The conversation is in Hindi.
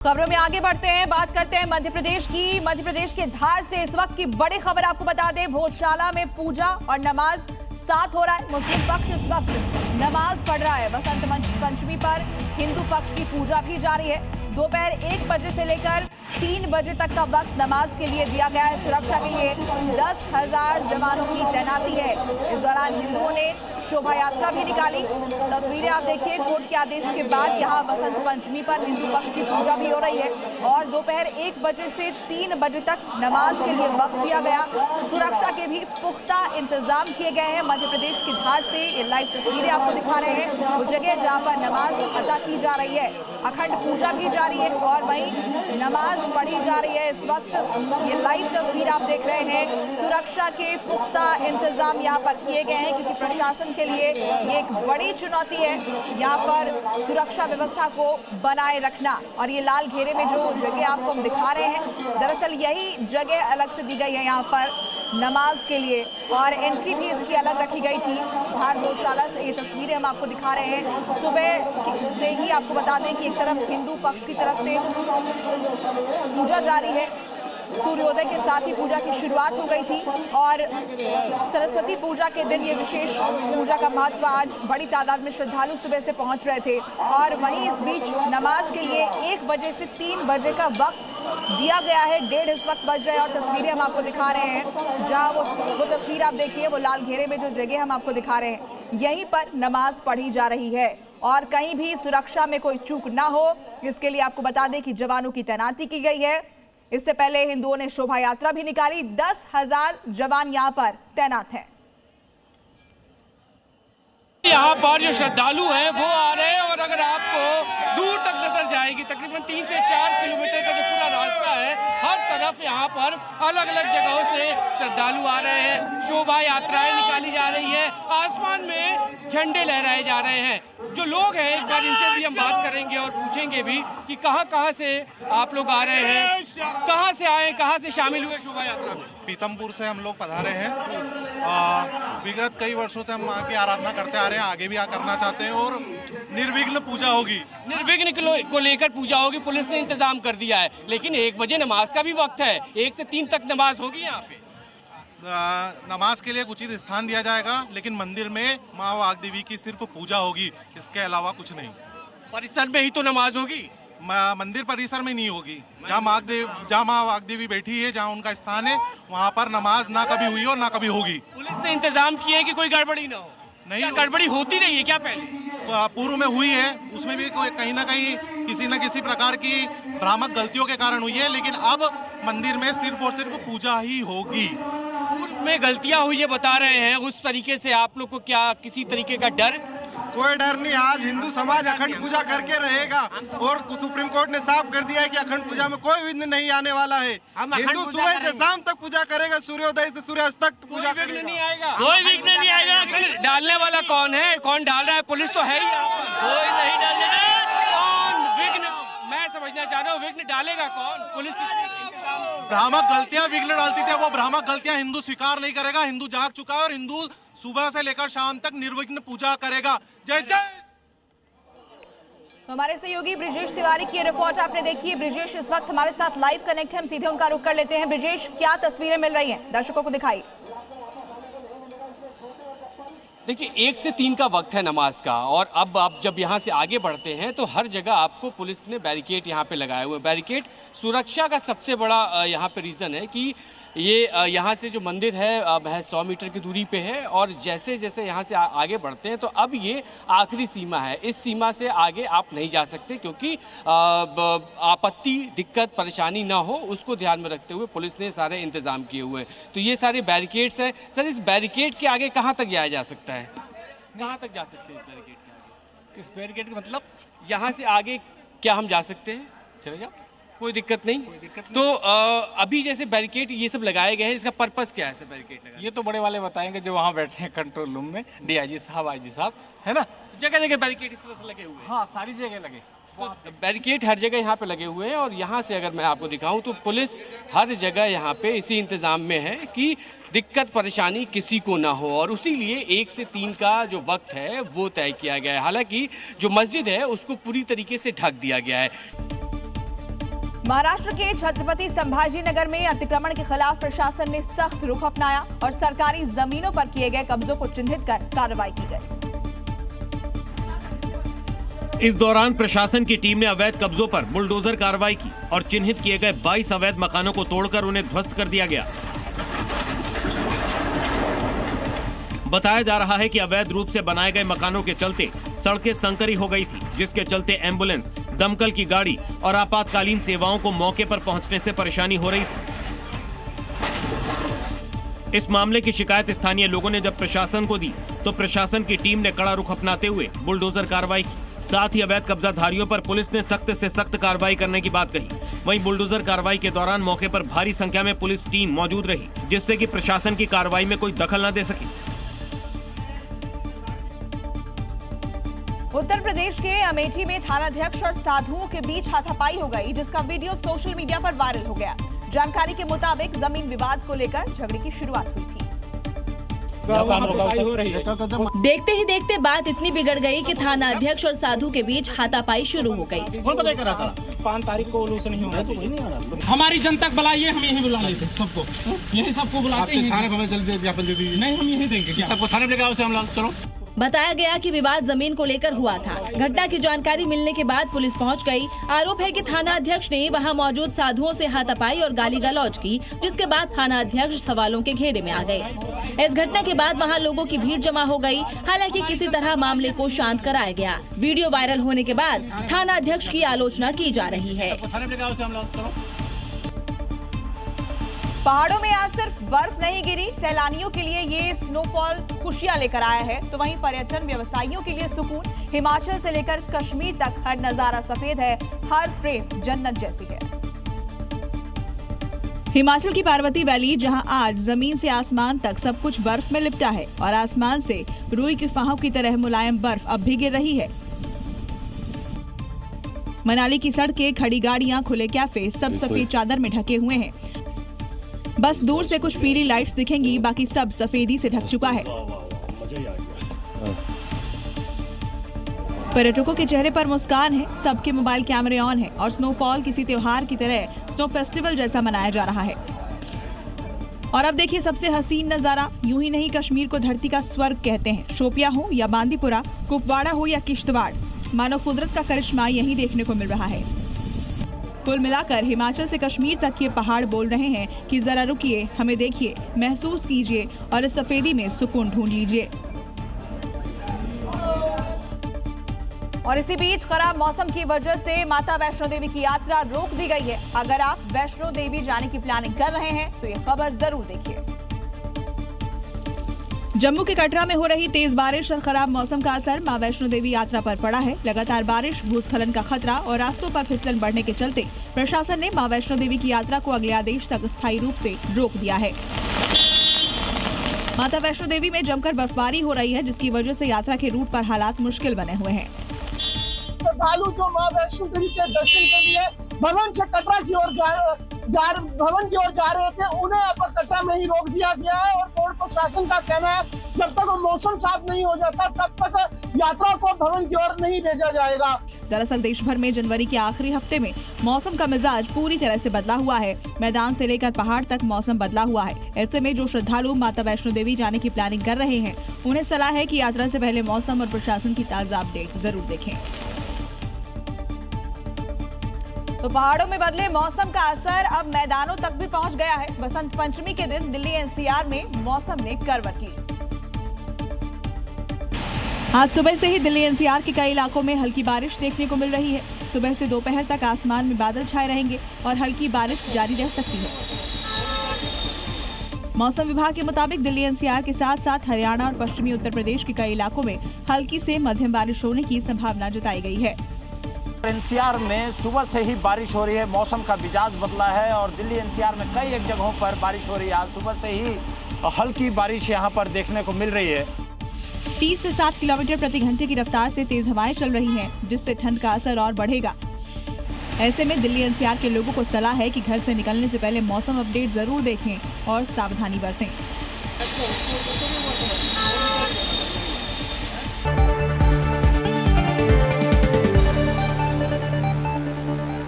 खबरों में आगे बढ़ते हैं, बात करते हैं मध्य प्रदेश की। मध्य प्रदेश के धार से इस वक्त की बड़ी खबर आपको बता दें, भोजशाला में पूजा और नमाज साथ हो रहा है। मुस्लिम पक्ष इस वक्त नमाज पढ़ रहा है। बसंत पंचमी पर हिंदू पक्ष की पूजा भी जारी है। दोपहर 1 बजे से लेकर 3 बजे तक का वक्त नमाज के लिए दिया गया है। सुरक्षा के लिए 10,000 जवानों की तैनाती है। इस दौरान हिंदुओं ने शोभा यात्रा भी निकाली। तस्वीरें आप देखिए, कोर्ट के आदेश के बाद यहाँ बसंत पंचमी पर हिंदू पक्ष की पूजा भी हो रही है और दोपहर 1 बजे से 3 बजे तक नमाज के लिए वक्त दिया गया। सुरक्षा के भी पुख्ता इंतजाम किए गए हैं। मध्य प्रदेश की धार से ये लाइव तस्वीरें आपको दिखा रहे हैं, वो जगह जहाँ पर नमाज अदा की जा रही है। अखंड पूजा भी जारी है और वहीं नमाज पढ़ी जा रही है। इस वक्त ये लाइव तस्वीर आप देख रहे हैं। सुरक्षा के पुख्ता इंतजाम यहाँ पर किए गए हैं क्योंकि प्रशासन के लिए ये एक बड़ी चुनौती है यहाँ पर सुरक्षा व्यवस्था को बनाए रखना। और ये लाल घेरे में जो जगह आपको हम दिखा रहे हैं, दरअसल यही जगह अलग से दी गई है यहाँ पर नमाज के लिए और एंट्री भी इसकी अलग रखी गई थी। धार भोजशाला से ये तस्वीरें हम आपको दिखा रहे हैं। सुबह से ही आपको बता दें कि एक तरफ हिंदू पक्ष की तरफ से पूजा जारी है। सूर्योदय के साथ ही पूजा की शुरुआत हो गई थी और सरस्वती पूजा के दिन ये विशेष पूजा का महत्व आज बड़ी तादाद में श्रद्धालु सुबह से पहुंच रहे थे। और वहीं इस बीच नमाज के लिए 1 बजे से 3 बजे का वक्त दिया गया है। 1:30 इस वक्त बज रहे हैं और तस्वीरें हम आपको दिखा रहे हैं। जहां वो तस्वीर आप देखिए, वो लाल घेरे में जो जगह हम आपको दिखा रहे हैं, यहीं पर नमाज पढ़ी जा रही है और कहीं भी सुरक्षा में कोई चूक ना हो, इसके लिए आपको बता दें कि जवानों की तैनाती की गई है। इससे पहले हिंदुओं ने शोभा यात्रा भी निकाली। 10,000 जवान यहाँ पर तैनात हैं। यहाँ पर जो श्रद्धालु हैं वो आ रहे हैं और अगर आपको दूर तक नजर जाएगी, तकरीबन 3 से 4 किलोमीटर का जो पूरा रास्ता है, हर तरफ यहाँ पर अलग अलग जगहों से श्रद्धालु आ रहे हैं। शोभा यात्राएं निकाली जा रही है, आसमान में झंडे लहराए जा रहे हैं। जो लोग हैं, एक बार इनसे भी हम बात करेंगे और पूछेंगे भी कि कहाँ से आप लोग आ रहे हैं, कहाँ से आए, कहाँ से शामिल हुए शोभा यात्रा में। पीतमपुर से हम लोग पधारे हैं। विगत कई वर्षों से हम मां की आराधना करते आ रहे हैं, आगे भी करना चाहते हैं और निर्विघ्न पूजा होगी। निर्विघ्न को लेकर पूजा होगी, पुलिस ने इंतजाम कर दिया है। लेकिन 1 बजे नमाज का भी वक्त है, 1 से 3 तक नमाज होगी यहाँ पे। नमाज के लिए उचित स्थान दिया जाएगा, लेकिन मंदिर में माँ वाग्देवी की सिर्फ पूजा होगी, इसके अलावा कुछ नहीं। परिसर में ही तो नमाज होगी, मंदिर परिसर में नहीं होगी। जहाँ माँ वाग्देवी बैठी है, जहाँ उनका स्थान है, वहाँ पर नमाज ना कभी हुई और ना कभी होगी। पुलिस ने इंतजाम किए है कि कोई गड़बड़ी ना हो। नहीं, गड़बड़ी होती नहीं है क्या? पहले पूर्व में हुई है, उसमें भी कहीं ना कहीं किसी न किसी प्रकार की भ्रामक गलतियों के कारण हुई है, लेकिन अब मंदिर में सिर्फ और सिर्फ पूजा ही होगी। पूर्व में गलतियां हुई है बता रहे हैं, उस तरीके से आप लोग को क्या किसी तरीके का डर? कोई डर नहीं। आज हिंदू समाज अखंड पूजा करके रहेगा और सुप्रीम कोर्ट ने साफ कर दिया है कि अखंड पूजा में कोई विघ्न नहीं आने वाला है। हिंदू सुबह से शाम तक पूजा करेगा, सूर्योदय से सूर्यास्त तक पूजा करेगा। नहीं आएगा, कोई विघ्न नहीं आएगा। डालने वाला कौन है, कौन डाल रहा है? पुलिस तो है ही, कोई नहीं डालेगा। कौन विघ्न, मैं समझना चाह रहा हूँ, विघ्न डालेगा कौन? पुलिस। भ्रामक गलतियां विघ्न डालती थी, वो भ्रामक गलतियां हिंदू स्वीकार नहीं करेगा। हिंदू जाग चुका है और हिंदू सुबह से लेकर शाम तक निर्विघ्न पूजा करेगा। जय जय। हमारे सहयोगी ब्रिजेश तिवारी की रिपोर्ट आपने देखी है। ब्रिजेश इस वक्त हमारे साथ लाइव कनेक्ट है, हम सीधे उनका रुख कर लेते हैं। ब्रिजेश, क्या तस्वीरें मिल रही हैं, दर्शकों को दिखाई। देखिए, 1 से 3 का वक्त है नमाज का और अब आप जब यहाँ से आगे बढ़ते हैं तो हर जगह आपको पुलिस ने बैरिकेड यहाँ पे लगाए हुए। बैरिकेड सुरक्षा का सबसे बड़ा यहाँ पे रीज़न है कि ये यहाँ से जो मंदिर है महज 100 मीटर की दूरी पे है और जैसे जैसे यहाँ से आगे बढ़ते हैं तो अब ये आखिरी सीमा है। इस सीमा से आगे आप नहीं जा सकते क्योंकि आपत्ति, दिक्कत, परेशानी ना हो, उसको ध्यान में रखते हुए पुलिस ने सारे इंतज़ाम किए हुए हैं। तो ये सारे बैरिकेड्स हैं। सर, इस बैरिकेड के आगे कहाँ तक जाया जा सकता है? कहाँ तक जा सकते हैं इस बैरिकेड के आगे? किस बैरिकेड का मतलब? यहाँ से आगे क्या हम जा सकते हैं? चले जाओ, कोई दिक्कत नहीं। तो अभी जैसे बैरिकेड ये सब लगाए गए हैं, इसका पर्पस क्या है सर बैरिकेड लगाने? ये तो बड़े वाले बताएंगे जो वहाँ बैठे हैं कंट्रोल रूम में, डीआईजी साहब, आईजी साहब, है ना। जगह जगह बैरिकेड इस तरह से लगे हुए हैं। हाँ, सारी जगह लगे, बैरिकेड हर जगह यहाँ पे लगे हुए हैं और यहाँ से अगर मैं आपको दिखाऊं तो पुलिस हर जगह यहाँ पे इसी इंतज़ाम में है कि दिक्कत परेशानी किसी को ना हो और उसी लिए 1 से 3 का जो वक्त है वो तय किया गया है। हालांकि जो मस्जिद है उसको पूरी तरीके से ढक दिया गया है। महाराष्ट्र के छत्रपति संभाजीनगर में अतिक्रमण के खिलाफ प्रशासन ने सख्त रुख अपनाया और सरकारी जमीनों पर किए गए कब्जों को चिन्हित कर कार्रवाई की गई। इस दौरान प्रशासन की टीम ने अवैध कब्जों पर बुलडोजर कार्रवाई की और चिन्हित किए गए 22 अवैध मकानों को तोड़कर उन्हें ध्वस्त कर दिया गया। बताया जा रहा है कि अवैध रूप से बनाए गए मकानों के चलते सड़कें संकरी हो गई थी, जिसके चलते एम्बुलेंस, दमकल की गाड़ी और आपातकालीन सेवाओं को मौके पर पहुंचने से परेशानी हो रही थी। इस मामले की शिकायत स्थानीय लोगों ने जब प्रशासन को दी तो प्रशासन की टीम ने कड़ा रुख अपनाते हुए बुलडोजर कार्रवाई की। साथ ही अवैध कब्जाधारियों पर पुलिस ने सख्त से सख्त कार्रवाई करने की बात कही। वहीं बुलडोजर कार्रवाई के दौरान मौके पर भारी संख्या में पुलिस टीम मौजूद रही, जिससे कि प्रशासन की कार्रवाई में कोई दखल न दे सकी। उत्तर प्रदेश के अमेठी में थानाध्यक्ष और साधुओं के बीच हाथापाई हो गई, जिसका वीडियो सोशल मीडिया पर वायरल हो गया। जानकारी के मुताबिक जमीन विवाद को लेकर झगड़े की शुरुआत हुई थी। देखते ही देखते बात इतनी बिगड़ गई कि थाना अध्यक्ष और साधु के बीच हाथापाई शुरू हो गई। 5 तारीख को उलूसन नहीं होगा। हमारी जनता को बुलाइए, हम यही बुला लेते सबको, यही सबको बुलाते हैं। नहीं, हम यही देंगे। सबको थाने लेकर आओ, हम चलो। बताया गया कि विवाद जमीन को लेकर हुआ था। घटना की जानकारी मिलने के बाद पुलिस पहुंच गई। आरोप है कि थाना अध्यक्ष ने वहां मौजूद साधुओं से हाथापाई और गाली गलौज की, जिसके बाद थाना अध्यक्ष सवालों के घेरे में आ गए। इस घटना के बाद वहां लोगों की भीड़ जमा हो गई। हालांकि किसी तरह मामले को शांत कराया गया। वीडियो वायरल होने के बाद थाना अध्यक्ष की आलोचना की जा रही है। पहाड़ों में आज सिर्फ बर्फ नहीं गिरी, सैलानियों के लिए ये स्नोफॉल खुशियां लेकर आया है, तो वहीं पर्यटन व्यवसायियों के लिए सुकून। हिमाचल से लेकर कश्मीर तक हर नजारा सफेद है, हर फ्रेम जन्नत जैसी है। हिमाचल की पार्वती वैली, जहां आज जमीन से आसमान तक सब कुछ बर्फ में लिपटा है और आसमान से रुई की फाहों की तरह मुलायम बर्फ अब भी गिर रही है। मनाली की सड़कें, खड़ी गाड़ियां, खुले कैफे सब सफेद चादर में ढके हुए हैं। बस दूर से कुछ पीली लाइट्स दिखेंगी, बाकी सब सफेदी से ढक चुका है। पर्यटकों के चेहरे पर मुस्कान है, सबके मोबाइल कैमरे ऑन है और स्नोफॉल किसी त्योहार की तरह स्नो फेस्टिवल जैसा मनाया जा रहा है। और अब देखिए सबसे हसीन नजारा। यूं ही नहीं, कश्मीर को धरती का स्वर्ग कहते हैं। शोपिया हो या बांदीपुरा, कुपवाड़ा हो या किश्तवाड़, मानो कुदरत का करिश्मा यहीं देखने को मिल रहा है। कुल मिलाकर हिमाचल से कश्मीर तक ये पहाड़ बोल रहे हैं कि जरा रुकिए, हमें देखिए, महसूस कीजिए और इस सफेदी में सुकून ढूंढ लीजिए। और इसी बीच खराब मौसम की वजह से माता वैष्णो देवी की यात्रा रोक दी गई है। अगर आप वैष्णो देवी जाने की प्लानिंग कर रहे हैं तो ये खबर जरूर देखिए। जम्मू के कटरा में हो रही तेज बारिश और खराब मौसम का असर मां वैष्णो देवी यात्रा पर पड़ा है। लगातार बारिश, भूस्खलन का खतरा और रास्तों पर फिसलन बढ़ने के चलते प्रशासन ने मां वैष्णो देवी की यात्रा को अगले आदेश तक स्थायी रूप से रोक दिया है। माता वैष्णो देवी में जमकर बर्फबारी हो रही है, जिसकी वजह से यात्रा के रूट पर हालात मुश्किल बने हुए हैं। श्रद्धालु जो मां वैष्णो देवी के दर्शन के लिए भवन से कटरा की ओर भवन की ओर जा रहे थे, उन्हें अब कटरा में ही रोक दिया गया है। और बोर्ड प्रशासन का कहना है जब तक मौसम साफ नहीं हो जाता तब तक यात्रा को भवन की ओर नहीं भेजा जाएगा। दरअसल देश भर में जनवरी के आखिरी हफ्ते में मौसम का मिजाज पूरी तरह से बदला हुआ है। मैदान से लेकर पहाड़ तक मौसम बदला हुआ है। ऐसे में जो श्रद्धालु माता वैष्णो देवी जाने की प्लानिंग कर रहे हैं, उन्हें सलाह है कि यात्रा से पहले मौसम और प्रशासन की ताजा अपडेट जरूर देखें। तो पहाड़ों में बदले मौसम का असर अब मैदानों तक भी पहुंच गया है। बसंत पंचमी के दिन दिल्ली एनसीआर में मौसम ने करवट ली। आज सुबह से ही दिल्ली एनसीआर के कई इलाकों में हल्की बारिश देखने को मिल रही है। सुबह से दोपहर तक आसमान में बादल छाए रहेंगे और हल्की बारिश जारी रह सकती है। मौसम विभाग के मुताबिक दिल्ली एनसीआर के साथ साथ हरियाणा और पश्चिमी उत्तर प्रदेश के कई इलाकों में हल्की से मध्यम बारिश होने की संभावना जताई गई है। एनसीआर में सुबह से ही बारिश हो रही है, मौसम का मिजाज बदला है और दिल्ली एनसीआर में कई एक जगहों पर बारिश हो रही है। आज सुबह से ही हल्की बारिश यहां पर देखने को मिल रही है। 30 से 7 किलोमीटर प्रति घंटे की रफ्तार से तेज हवाएं चल रही हैं, जिससे ठंड का असर और बढ़ेगा। ऐसे में दिल्ली एनसीआर के लोगों को सलाह है कि घर से निकलने से पहले मौसम अपडेट जरूर देखें और सावधानी बरतें।